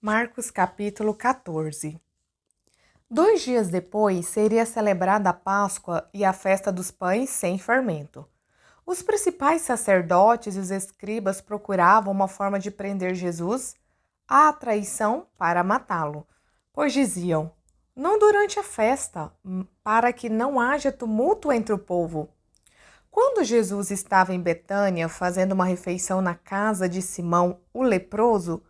Marcos capítulo 14. 2 dias depois seria celebrada a Páscoa e a festa dos pães sem fermento. Os principais sacerdotes e os escribas procuravam uma forma de prender Jesus à traição para matá-lo, pois diziam: não durante a festa, para que não haja tumulto entre o povo. Quando Jesus estava em Betânia fazendo uma refeição na casa de Simão, o leproso,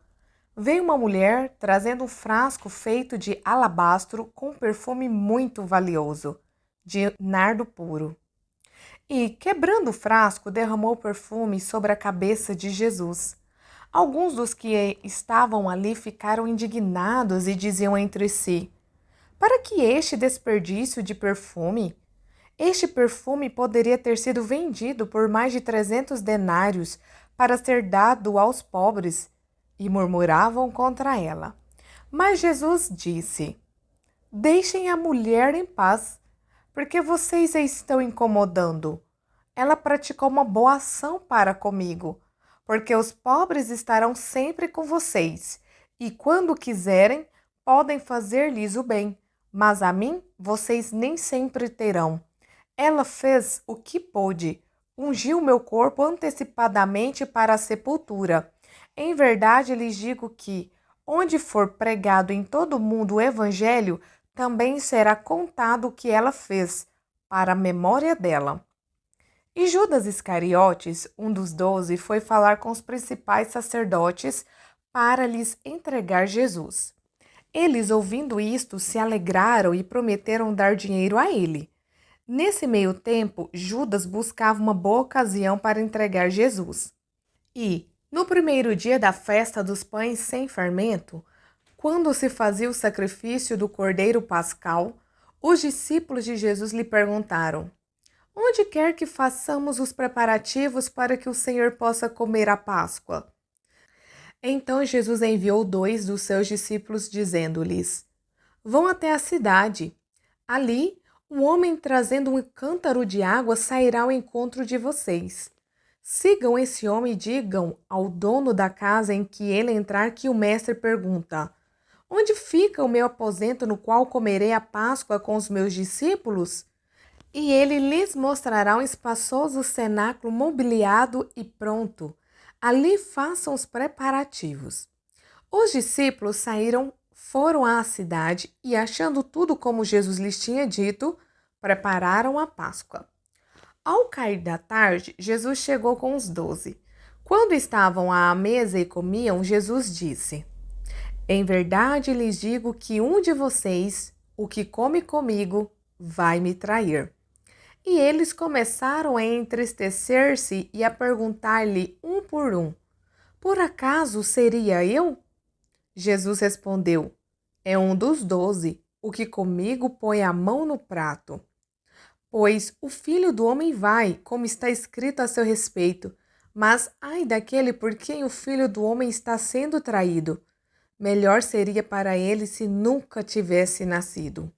veio uma mulher trazendo um frasco feito de alabastro com perfume muito valioso, de nardo puro. E, quebrando o frasco, derramou o perfume sobre a cabeça de Jesus. Alguns dos que estavam ali ficaram indignados e diziam entre si: para que este desperdício de perfume? Este perfume poderia ter sido vendido por mais de 300 denários para ser dado aos pobres, e murmuravam contra ela. Mas Jesus disse: deixem a mulher em paz, porque vocês a estão incomodando. Ela praticou uma boa ação para comigo, porque os pobres estarão sempre com vocês, e quando quiserem, podem fazer-lhes o bem, mas a mim vocês nem sempre terão. Ela fez o que pôde, ungiu meu corpo antecipadamente para a sepultura. Em verdade lhes digo que, onde for pregado em todo o mundo o evangelho, também será contado o que ela fez, para a memória dela. E Judas Iscariotes, um dos 12, foi falar com os principais sacerdotes para lhes entregar Jesus. Eles, ouvindo isto, se alegraram e prometeram dar dinheiro a ele. Nesse meio tempo, Judas buscava uma boa ocasião para entregar Jesus. E, no primeiro dia da festa dos pães sem fermento, quando se fazia o sacrifício do cordeiro pascal, os discípulos de Jesus lhe perguntaram: onde quer que façamos os preparativos para que o Senhor possa comer a Páscoa? Então Jesus enviou 2 dos seus discípulos, dizendo-lhes: vão até a cidade. Ali, um homem trazendo um cântaro de água sairá ao encontro de vocês. Sigam esse homem e digam ao dono da casa em que ele entrar que o mestre pergunta: onde fica o meu aposento no qual comerei a Páscoa com os meus discípulos? E ele lhes mostrará um espaçoso cenáculo mobiliado e pronto. Ali façam os preparativos. Os discípulos foram à cidade e, achando tudo como Jesus lhes tinha dito, prepararam a Páscoa. Ao cair da tarde, Jesus chegou com os 12. Quando estavam à mesa e comiam, Jesus disse: em verdade lhes digo que um de vocês, o que come comigo, vai me trair. E eles começaram a entristecer-se e a perguntar-lhe um por um: por acaso seria eu? Jesus respondeu: é um dos 12, o que comigo põe a mão no prato. Pois o Filho do Homem vai, como está escrito a seu respeito, mas ai daquele por quem o Filho do Homem está sendo traído. Melhor seria para ele se nunca tivesse nascido.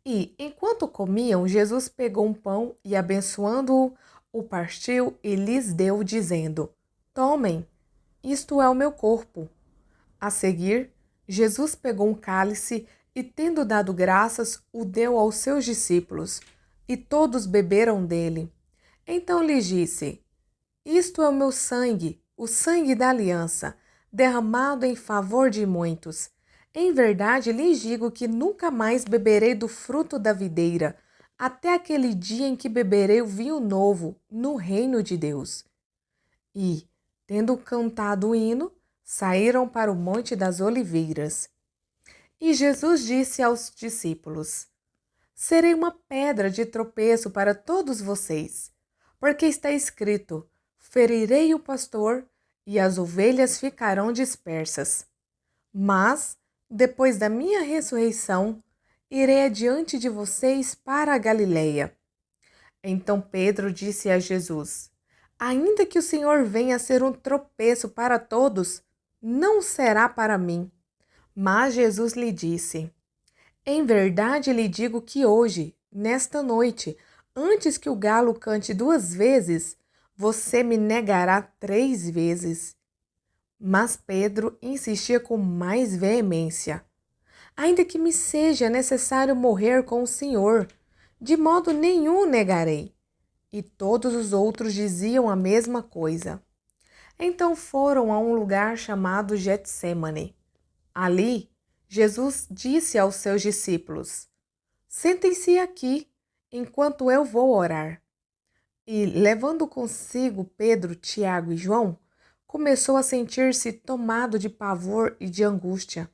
E, enquanto comiam, Jesus pegou um pão e, abençoando-o, o partiu e lhes deu, dizendo: tomem, isto é o meu corpo. A seguir, Jesus pegou um cálice e, tendo dado graças, o deu aos seus discípulos, e todos beberam dele. Então lhes disse: isto é o meu sangue, o sangue da aliança, derramado em favor de muitos. Em verdade lhes digo que nunca mais beberei do fruto da videira, até aquele dia em que beberei o vinho novo no reino de Deus. E, tendo cantado o hino, saíram para o Monte das Oliveiras. E Jesus disse aos discípulos: serei uma pedra de tropeço para todos vocês, porque está escrito: ferirei o pastor e as ovelhas ficarão dispersas. Mas, depois da minha ressurreição, irei adiante de vocês para a Galileia. Então Pedro disse a Jesus: ainda que o Senhor venha a ser um tropeço para todos, não será para mim. Mas Jesus lhe disse: em verdade lhe digo que hoje, nesta noite, antes que o galo cante 2 vezes, você me negará 3 vezes. Mas Pedro insistia com mais veemência. Ainda que me seja necessário morrer com o Senhor, de modo nenhum negarei. E todos os outros diziam a mesma coisa. Então foram a um lugar chamado Getsêmane. Ali, Jesus disse aos seus discípulos: Sentem-se aqui, enquanto eu vou orar. E, levando consigo Pedro, Tiago e João, começou a sentir-se tomado de pavor e de angústia.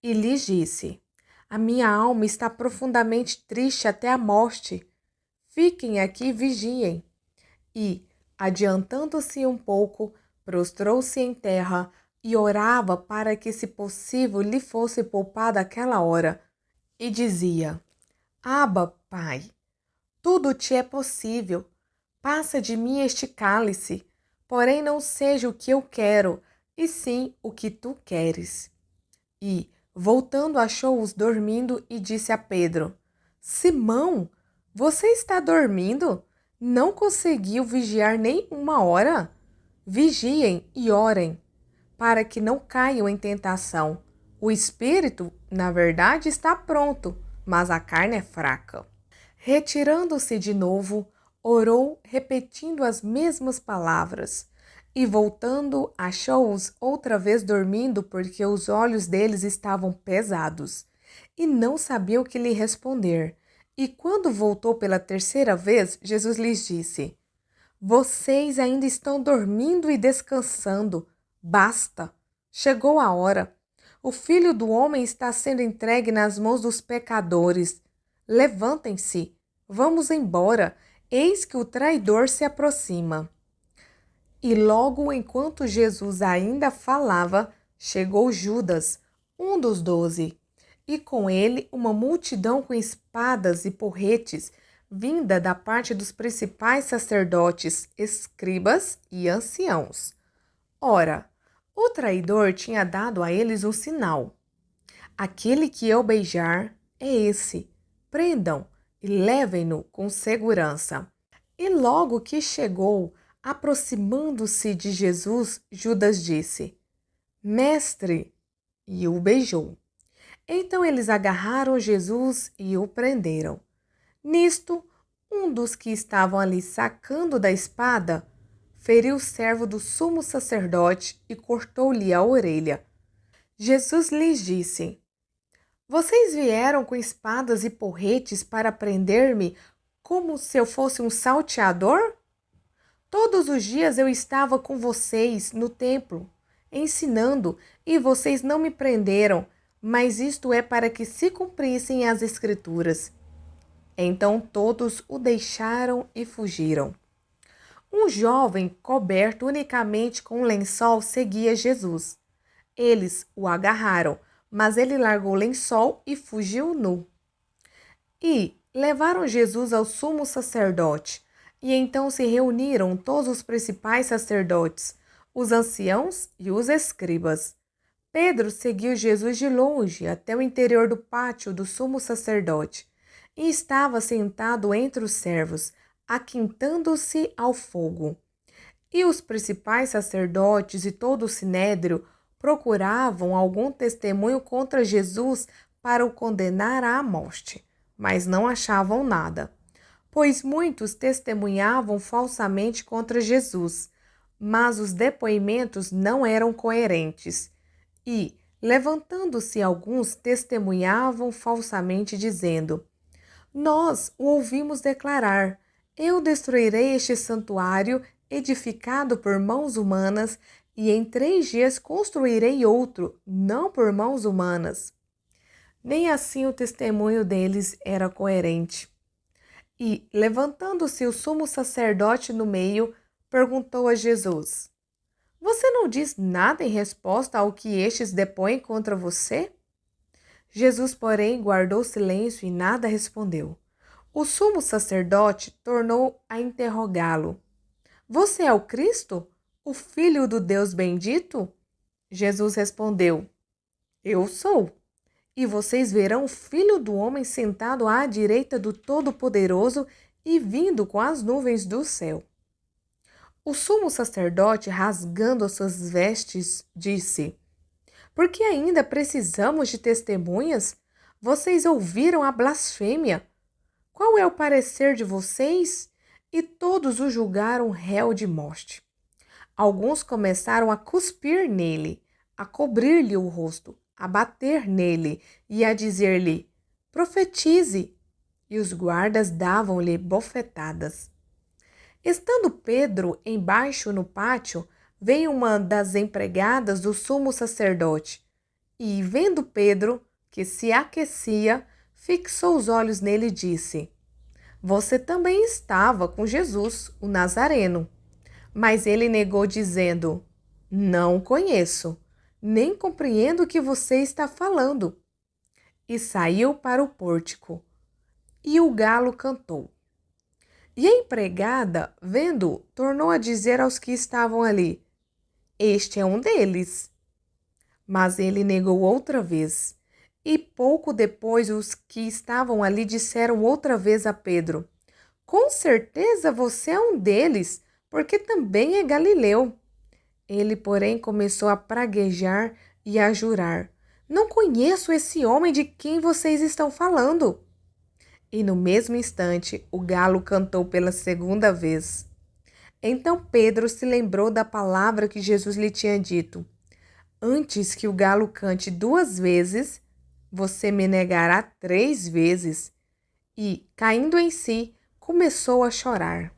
E lhes disse: A minha alma está profundamente triste até a morte. Fiquem aqui e vigiem. E, adiantando-se um pouco, prostrou-se em terra e orava para que, se possível, lhe fosse poupada aquela hora. E dizia: Abba, Pai, tudo te é possível. Passa de mim este cálice, porém não seja o que eu quero, e sim o que tu queres. E, voltando, achou-os dormindo e disse a Pedro: Simão, você está dormindo? Não conseguiu vigiar nem uma hora? Vigiem e orem, para que não caiam em tentação. O espírito, na verdade, está pronto, mas a carne é fraca. Retirando-se de novo, orou, repetindo as mesmas palavras. E voltando, achou-os outra vez dormindo, porque os olhos deles estavam pesados, e não sabia o que lhe responder. E quando voltou pela terceira vez, Jesus lhes disse: Vocês ainda estão dormindo e descansando. Basta! Chegou a hora. O Filho do Homem está sendo entregue nas mãos dos pecadores. Levantem-se, vamos embora, eis que o traidor se aproxima. E logo enquanto Jesus ainda falava, chegou Judas, um dos 12, e com ele uma multidão com espadas e porretes, vinda da parte dos principais sacerdotes, escribas e anciãos. Ora, o traidor tinha dado a eles um sinal. Aquele que eu beijar é esse. Prendam e levem-no com segurança. E logo que chegou, aproximando-se de Jesus, Judas disse: Mestre, e o beijou. Então eles agarraram Jesus e o prenderam. Nisto, um dos que estavam ali sacando da espada, feriu o servo do sumo sacerdote e cortou-lhe a orelha. Jesus lhes disse: Vocês vieram com espadas e porretes para prender-me como se eu fosse um salteador? Todos os dias eu estava com vocês no templo, ensinando, e vocês não me prenderam, mas isto é para que se cumprissem as Escrituras. Então todos o deixaram e fugiram. Um jovem, coberto unicamente com um lençol, seguia Jesus. Eles o agarraram, mas ele largou o lençol e fugiu nu. E levaram Jesus ao sumo sacerdote. E então se reuniram todos os principais sacerdotes, os anciãos e os escribas. Pedro seguiu Jesus de longe até o interior do pátio do sumo sacerdote e estava sentado entre os servos, aquintando-se ao fogo. E os principais sacerdotes e todo o sinédrio procuravam algum testemunho contra Jesus para o condenar à morte, mas não achavam nada, pois muitos testemunhavam falsamente contra Jesus, mas os depoimentos não eram coerentes. E, levantando-se alguns, testemunhavam falsamente, dizendo: Nós o ouvimos declarar: Eu destruirei este santuário edificado por mãos humanas, e em 3 dias construirei outro, não por mãos humanas. Nem assim o testemunho deles era coerente. E, levantando-se o sumo sacerdote no meio, perguntou a Jesus: Você não diz nada em resposta ao que estes depõem contra você? Jesus, porém, guardou silêncio e nada respondeu. O sumo sacerdote tornou a interrogá-lo: Você é o Cristo, o Filho do Deus bendito? Jesus respondeu: Eu sou. E vocês verão o Filho do Homem sentado à direita do Todo-Poderoso e vindo com as nuvens do céu. O sumo sacerdote, rasgando as suas vestes, disse: Por que ainda precisamos de testemunhas? Vocês ouviram a blasfêmia. Qual é o parecer de vocês? E todos o julgaram réu de morte. Alguns começaram a cuspir nele, a cobrir-lhe o rosto, a bater nele e a dizer-lhe: Profetize! E os guardas davam-lhe bofetadas. Estando Pedro embaixo no pátio, veio uma das empregadas do sumo sacerdote e, vendo Pedro, que se aquecia, fixou os olhos nele e disse: Você também estava com Jesus, o Nazareno. Mas ele negou, dizendo: Não o conheço, nem compreendo o que você está falando. E saiu para o pórtico. E o galo cantou. E a empregada, vendo, tornou a dizer aos que estavam ali: Este é um deles. Mas ele negou outra vez. E pouco depois os que estavam ali disseram outra vez a Pedro: Com certeza você é um deles, porque também é galileu. Ele, porém, começou a praguejar e a jurar: Não conheço esse homem de quem vocês estão falando. E no mesmo instante, o galo cantou pela segunda vez. Então Pedro se lembrou da palavra que Jesus lhe tinha dito: Antes que o galo cante 2 vezes, você me negará 3 vezes. E, caindo em si, começou a chorar.